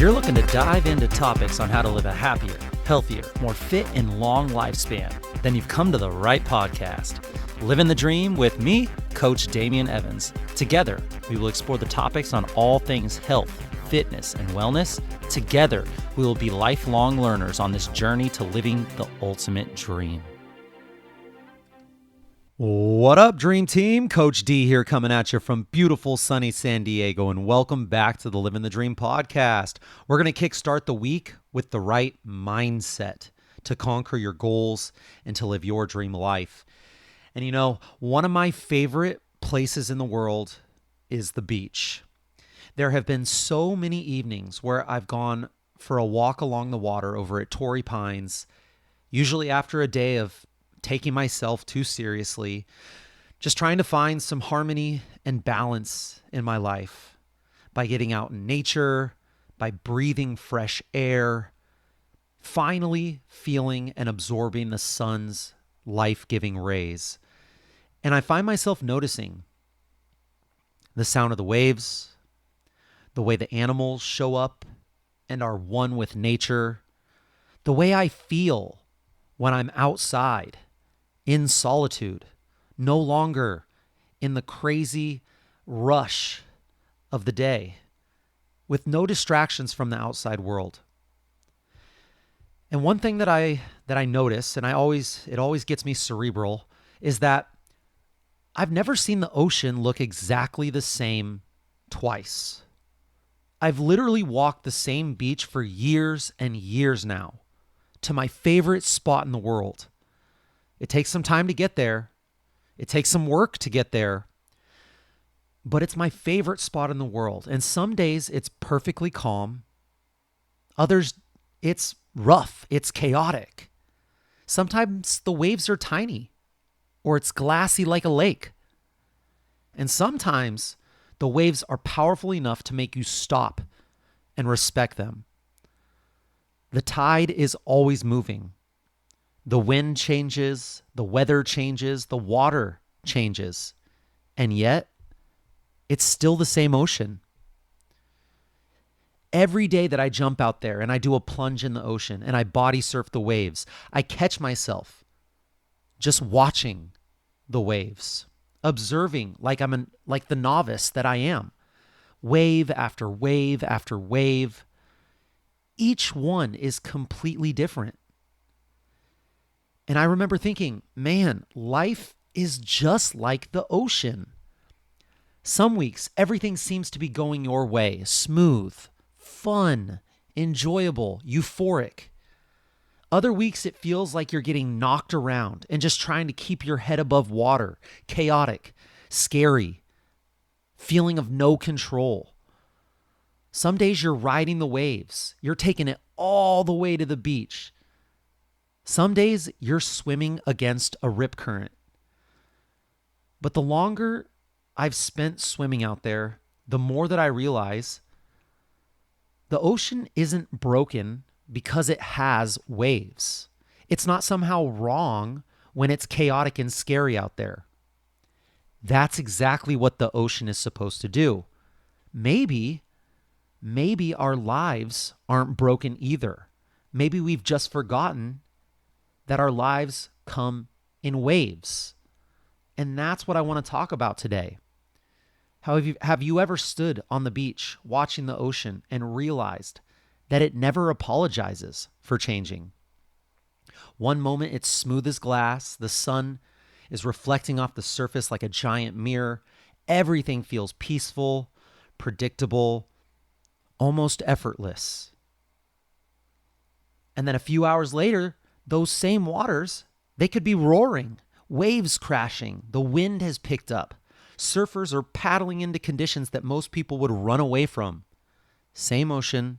you're looking to dive into topics on how to live a happier, healthier, more fit, and long lifespan, then you've come to the right podcast. Livin the Dream with me, Coach Damian Evans. Together, we will explore the topics on all things health, fitness, and wellness. Together, we will be lifelong learners on this journey to living the ultimate dream. What up, Dream Team? Coach D here coming at you from beautiful sunny San Diego, and welcome back to the Livin the Dream podcast. We're going to kickstart the week with the right mindset to conquer your goals and to live your dream life. And you know, one of my favorite places in the world is the beach. There have been so many evenings where I've gone for a walk along the water over at Torrey Pines, usually after a day of taking myself too seriously, just trying to find some harmony and balance in my life by getting out in nature, by breathing fresh air, finally feeling and absorbing the sun's life-giving rays. And I find myself noticing the sound of the waves, the way the animals show up and are one with nature, the way I feel when I'm outside in solitude, no longer in the crazy rush of the day, with no distractions from the outside world. And one thing that I notice, and it always gets me cerebral, is that I've never seen the ocean look exactly the same twice. I've literally walked the same beach for years and years now, to my favorite spot in the world. It takes some time to get there. It takes some work to get there. But it's my favorite spot in the world. And some days it's perfectly calm. Others, it's rough. It's chaotic. Sometimes the waves are tiny, or it's glassy like a lake. And sometimes the waves are powerful enough to make you stop and respect them. The tide is always moving. The wind changes, the weather changes, the water changes, and yet it's still the same ocean. Every day that I jump out there and I do a plunge in the ocean and I body surf the waves, I catch myself just watching the waves, observing like like the novice that I am, wave after wave after wave. Each one is completely different. And I remember thinking, man, life is just like the ocean. Some weeks, everything seems to be going your way, smooth, fun, enjoyable, euphoric. Other weeks, it feels like you're getting knocked around and just trying to keep your head above water, chaotic, scary, feeling of no control. Some days you're riding the waves. You're taking it all the way to the beach. Some days you're swimming against a rip current. But the longer I've spent swimming out there, the more that I realize the ocean isn't broken because it has waves. It's not somehow wrong when it's chaotic and scary out there. That's exactly what the ocean is supposed to do. Maybe our lives aren't broken either. Maybe we've just forgotten that our lives come in waves. And that's what I want to talk about today. Have you ever stood on the beach watching the ocean and realized that it never apologizes for changing? One moment it's smooth as glass, the sun is reflecting off the surface like a giant mirror. Everything feels peaceful, predictable, almost effortless. And then a few hours later, those same waters, they could be roaring, waves crashing, the wind has picked up. Surfers are paddling into conditions that most people would run away from. Same ocean,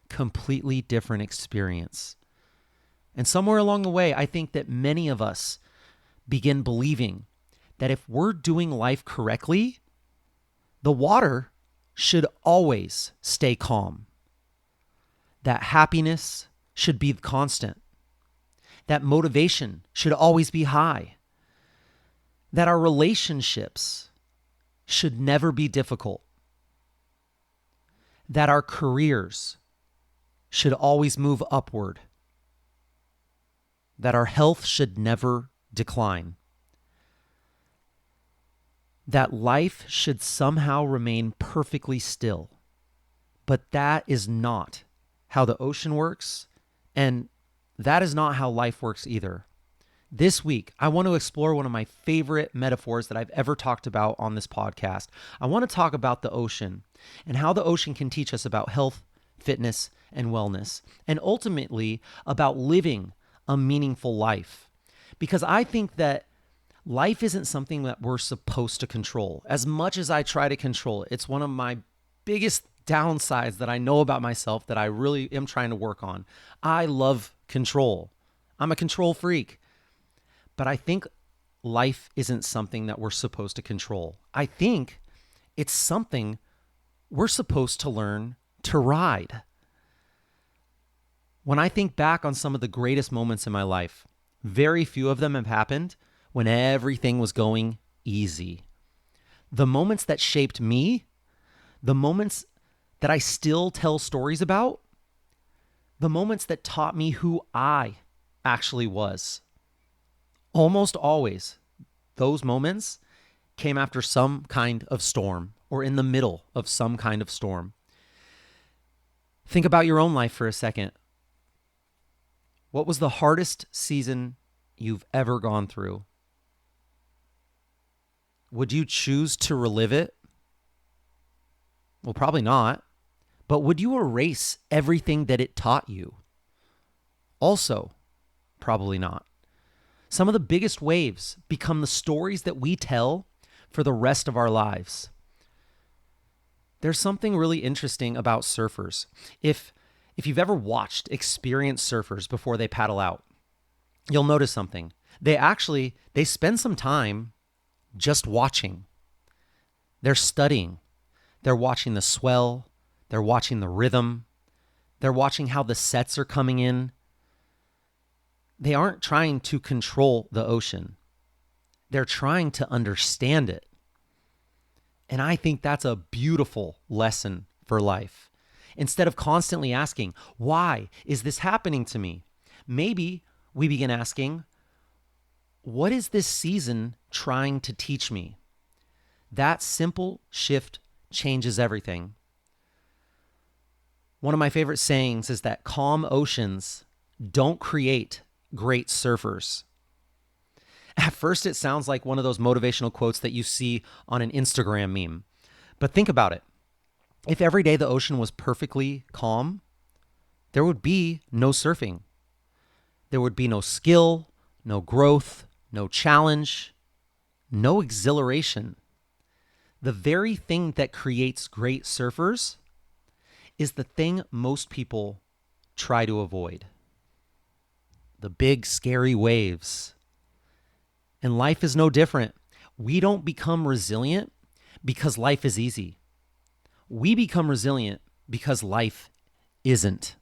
completely different experience. And somewhere along the way, I think that many of us begin believing that if we're doing life correctly, the water should always stay calm. That happiness should be constant. That motivation should always be high. That our relationships should never be difficult. that our careers should always move upward, that our health should never decline, that life should somehow remain perfectly still. But that is not how the ocean works, and that is not how life works either. This week, I want to explore one of my favorite metaphors that I've ever talked about on this podcast. I want to talk about the ocean and how the ocean can teach us about health, fitness, and wellness, and ultimately about living a meaningful life. Because I think that life isn't something that we're supposed to control. As much as I try to control it, it's one of my biggest downsides that I know about myself that I really am trying to work on. I love control. I'm a control freak. But I think life isn't something that we're supposed to control. I think it's something we're supposed to learn to ride. When I think back on some of the greatest moments in my life, very few of them have happened when everything was going easy. The moments that shaped me, the moments that I still tell stories about, the moments that taught me who I actually was. Almost always, those moments came after some kind of storm or in the middle of some kind of storm. Think about your own life for a second. What was the hardest season you've ever gone through? Would you choose to relive it? Well, probably not. But would you erase everything that it taught you? Also, probably not. Some of the biggest waves become the stories that we tell for the rest of our lives. There's something really interesting about surfers. If you've ever watched experienced surfers before they paddle out, you'll notice something. They spend some time just watching. They're studying. They're watching the swell. They're watching the rhythm. They're watching how the sets are coming in. They aren't trying to control the ocean. They're trying to understand it. And I think that's a beautiful lesson for life. Instead of constantly asking, why is this happening to me? Maybe we begin asking, what is this season trying to teach me? That simple shift changes everything. One of my favorite sayings is that calm oceans don't create great surfers. At first, it sounds like one of those motivational quotes that you see on an Instagram meme. But think about it. If every day the ocean was perfectly calm, there would be no surfing. There would be no skill, no growth, no challenge, no exhilaration. The very thing that creates great surfers is the thing most people try to avoid. The big, scary waves. And life is no different. We don't become resilient because life is easy. We become resilient because life isn't.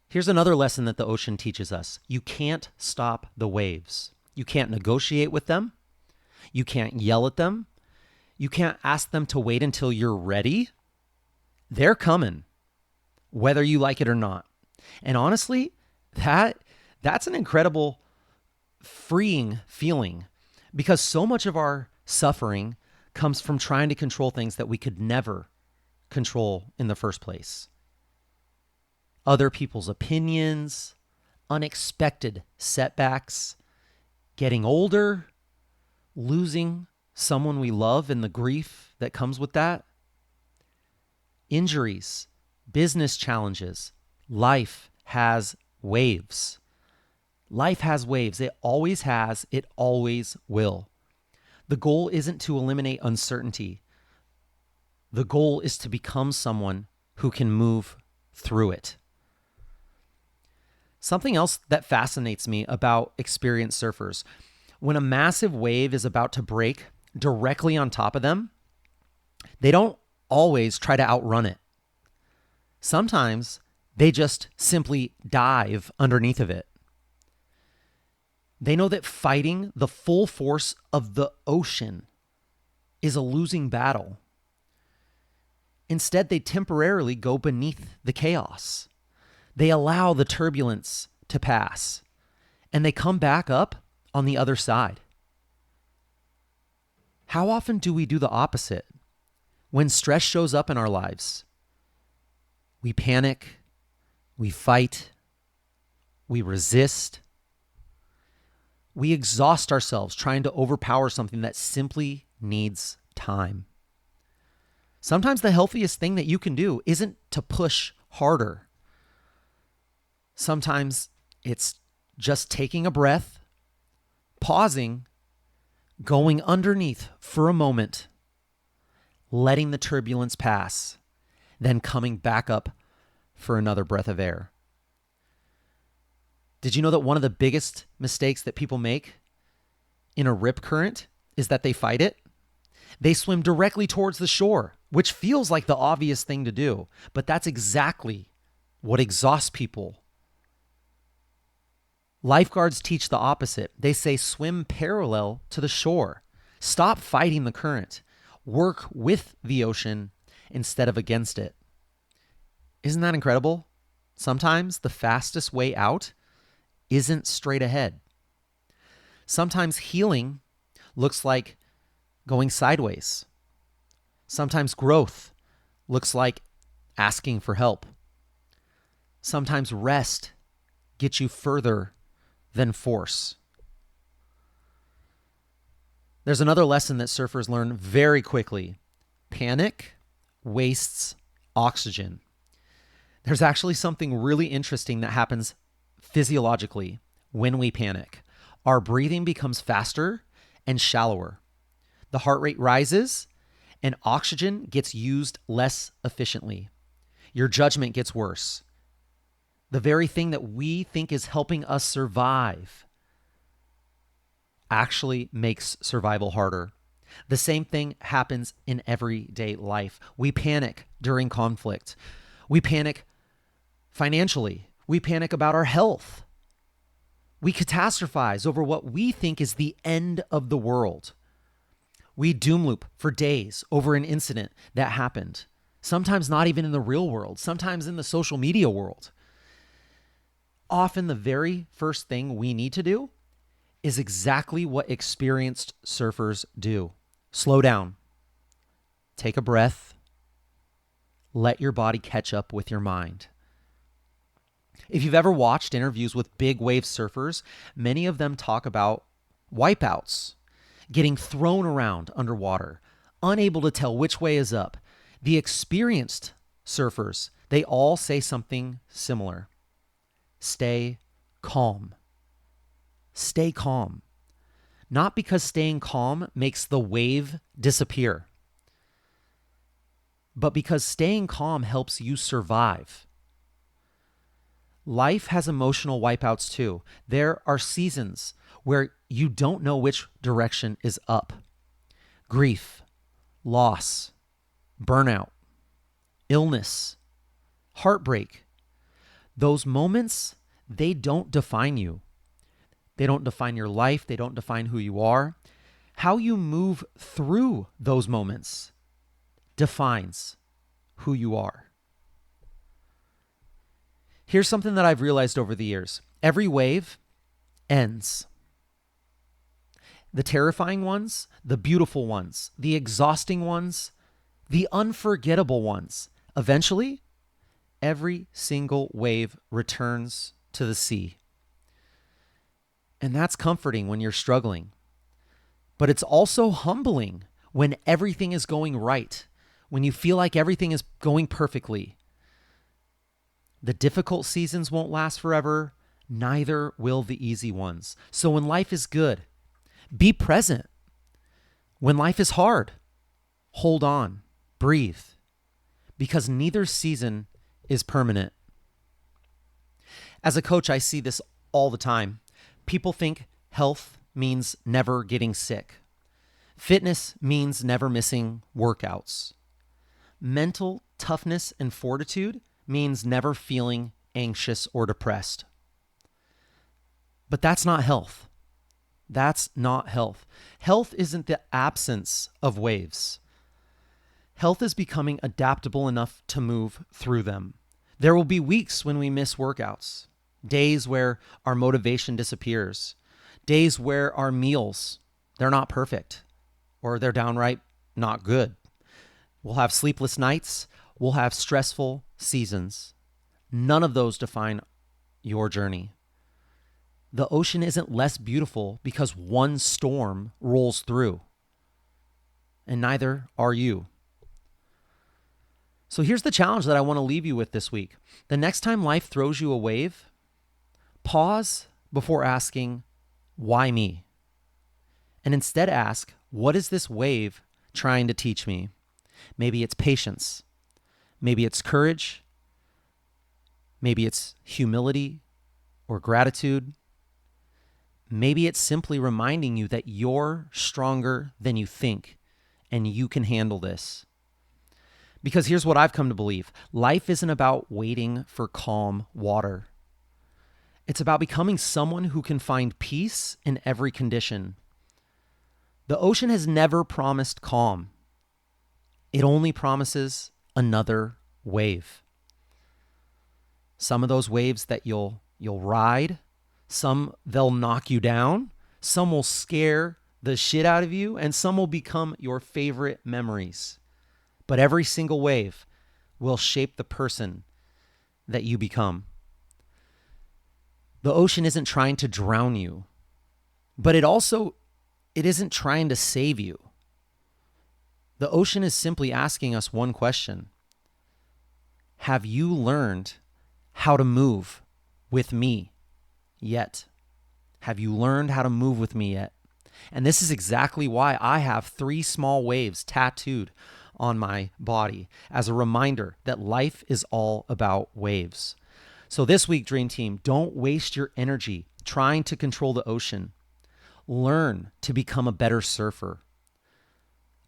Here's another lesson that the ocean teaches us. You can't stop the waves. You can't negotiate with them. You can't yell at them. You can't ask them to wait until you're ready. They're coming, whether you like it or not. And honestly, that's an incredible freeing feeling, because so much of our suffering comes from trying to control things that we could never control in the first place. Other people's opinions, unexpected setbacks, getting older, losing someone we love and the grief that comes with that, injuries, business challenges. Life has waves. Life has waves. It always has. It always will. The goal isn't to eliminate uncertainty. The goal is to become someone who can move through it. Something else that fascinates me about experienced surfers, when a massive wave is about to break directly on top of them, they don't always try to outrun it. Sometimes they just simply dive underneath of it. They know that fighting the full force of the ocean is a losing battle. Instead, they temporarily go beneath the chaos. They allow the turbulence to pass, and they come back up on the other side. How often do we do the opposite? When stress shows up in our lives, we panic, we fight, we resist, we exhaust ourselves trying to overpower something that simply needs time. Sometimes the healthiest thing that you can do isn't to push harder. Sometimes it's just taking a breath, pausing, going underneath for a moment, letting the turbulence pass, then coming back up for another breath of air. Did you know that one of the biggest mistakes that people make in a rip current is that they fight it? They swim directly towards the shore, which feels like the obvious thing to do, but that's exactly what exhausts people. Lifeguards teach the opposite. They say swim parallel to the shore. Stop fighting the current. Work with the ocean instead of against it. Isn't that incredible? Sometimes the fastest way out isn't straight ahead. Sometimes healing looks like going sideways. Sometimes growth looks like asking for help. Sometimes rest gets you further than force. There's another lesson that surfers learn very quickly. Panic wastes oxygen. There's actually something really interesting that happens physiologically when we panic. Our breathing becomes faster and shallower. The heart rate rises and oxygen gets used less efficiently. Your judgment gets worse. The very thing that we think is helping us survive actually makes survival harder. The same thing happens in everyday life. We panic during conflict. We panic financially. We panic about our health. We catastrophize over what we think is the end of the world. We doom loop for days over an incident that happened. Sometimes not even in the real world, sometimes in the social media world. Often the very first thing we need to do is exactly what experienced surfers do. Slow down. Take a breath. Let your body catch up with your mind. If you've ever watched interviews with big wave surfers, many of them talk about wipeouts, getting thrown around underwater, unable to tell which way is up. The experienced surfers, they all say something similar. Stay calm. Stay calm. Not because staying calm makes the wave disappear, but because staying calm helps you survive. Life has emotional wipeouts too. There are seasons where you don't know which direction is up. Grief, loss, burnout, illness, heartbreak. Those moments, they don't define you. They don't define your life. They don't define who you are. How you move through those moments defines who you are. Here's something that I've realized over the years. Every wave ends. The terrifying ones, the beautiful ones, the exhausting ones, the unforgettable ones. Eventually, every single wave returns to the sea. And that's comforting when you're struggling. But it's also humbling when everything is going right, when you feel like everything is going perfectly. The difficult seasons won't last forever, neither will the easy ones. So when life is good, be present. When life is hard, hold on, breathe, because neither season is permanent. As a coach, I see this all the time. People think health means never getting sick. Fitness means never missing workouts. Mental toughness and fortitude means never feeling anxious or depressed. But that's not health. That's not health. Health isn't the absence of waves. Health is becoming adaptable enough to move through them. There will be weeks when we miss workouts, days where our motivation disappears, days where our meals, they're not perfect or they're downright not good. We'll have sleepless nights. We'll have stressful seasons. None of those define your journey. The ocean isn't less beautiful because one storm rolls through, and neither are you. So here's the challenge that I want to leave you with this week. The next time life throws you a wave, pause before asking, why me? And instead ask, what is this wave trying to teach me? Maybe it's patience. Maybe it's courage. Maybe it's humility or gratitude. Maybe it's simply reminding you that you're stronger than you think and you can handle this. Because here's what I've come to believe. Life isn't about waiting for calm water. It's about becoming someone who can find peace in every condition. The ocean has never promised calm. It only promises another wave. Some of those waves that you'll ride, some they'll knock you down, some will scare the shit out of you, and some will become your favorite memories. But every single wave will shape the person that you become. The ocean isn't trying to drown you, but it isn't trying to save you. The ocean is simply asking us one question. Have you learned how to move with me yet? Have you learned how to move with me yet? And this is exactly why I have 3 small waves tattooed on my body as a reminder that life is all about waves. So this week, Dream Team, don't waste your energy trying to control the ocean. Learn to become a better surfer.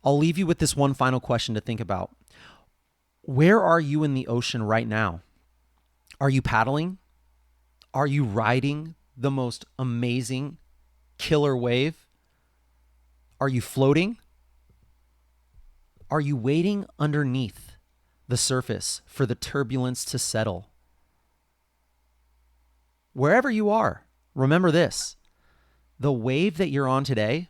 I'll leave you with this one final question to think about. Where are you in the ocean right now? Are you paddling? Are you riding the most amazing killer wave? Are you floating? Are you waiting underneath the surface for the turbulence to settle? Wherever you are, remember this. The wave that you're on today,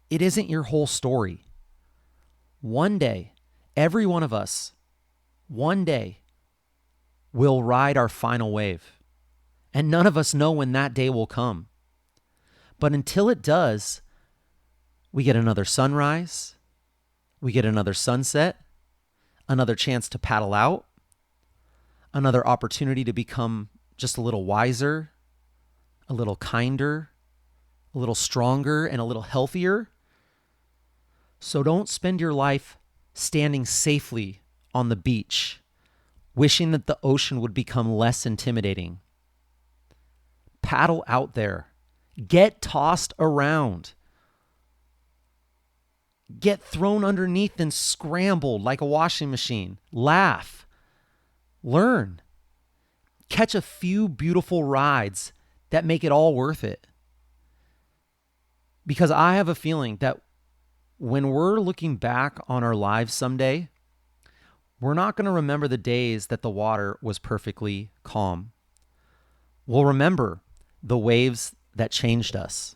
it isn't your whole story. One day, every one of us, one day, will ride our final wave. And none of us know when that day will come. But until it does, we get another sunrise, we get another sunset, another chance to paddle out, another opportunity to become just a little wiser, a little kinder, a little stronger, and a little healthier. So don't spend your life standing safely on the beach, wishing that the ocean would become less intimidating. Paddle out there. Get tossed around. Get thrown underneath and scrambled like a washing machine. Laugh. Learn. Catch a few beautiful rides that make it all worth it. Because I have a feeling that when we're looking back on our lives someday, we're not going to remember the days that the water was perfectly calm. We'll remember the waves that changed us.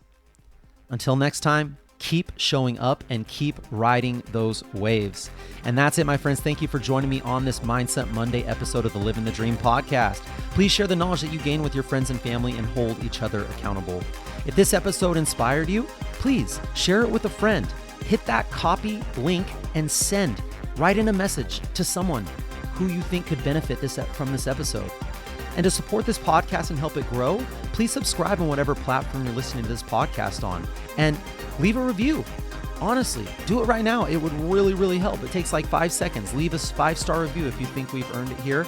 Until next time, keep showing up and keep riding those waves. And that's it, my friends. Thank you for joining me on this Mindset Monday episode of the Livin the Dream podcast. Please share the knowledge that you gain with your friends and family and hold each other accountable. If this episode inspired you, please share it with a friend. Hit that copy link and send. Write in a message to someone who you think could benefit from this episode. And to support this podcast and help it grow, please subscribe on whatever platform you're listening to this podcast on. And leave a review. Honestly, do it right now. It would really, really help. It takes like 5 seconds. Leave us 5-star review if you think we've earned it here.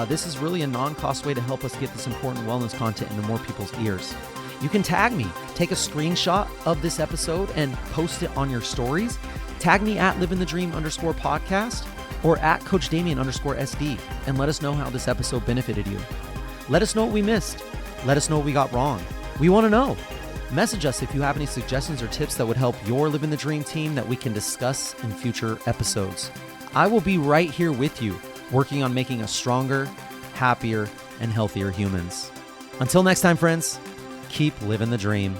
This is really a non-cost way to help us get this important wellness content into more people's ears. You can tag me. Take a screenshot of this episode and post it on your stories. Tag me at livinthedream_podcast or at Coach Damien_SD and let us know how this episode benefited you. Let us know what we missed. Let us know what we got wrong. We want to know. Message us if you have any suggestions or tips that would help your Living the Dream team that we can discuss in future episodes. I will be right here with you, working on making us stronger, happier, and healthier humans. Until next time, friends, keep living the dream.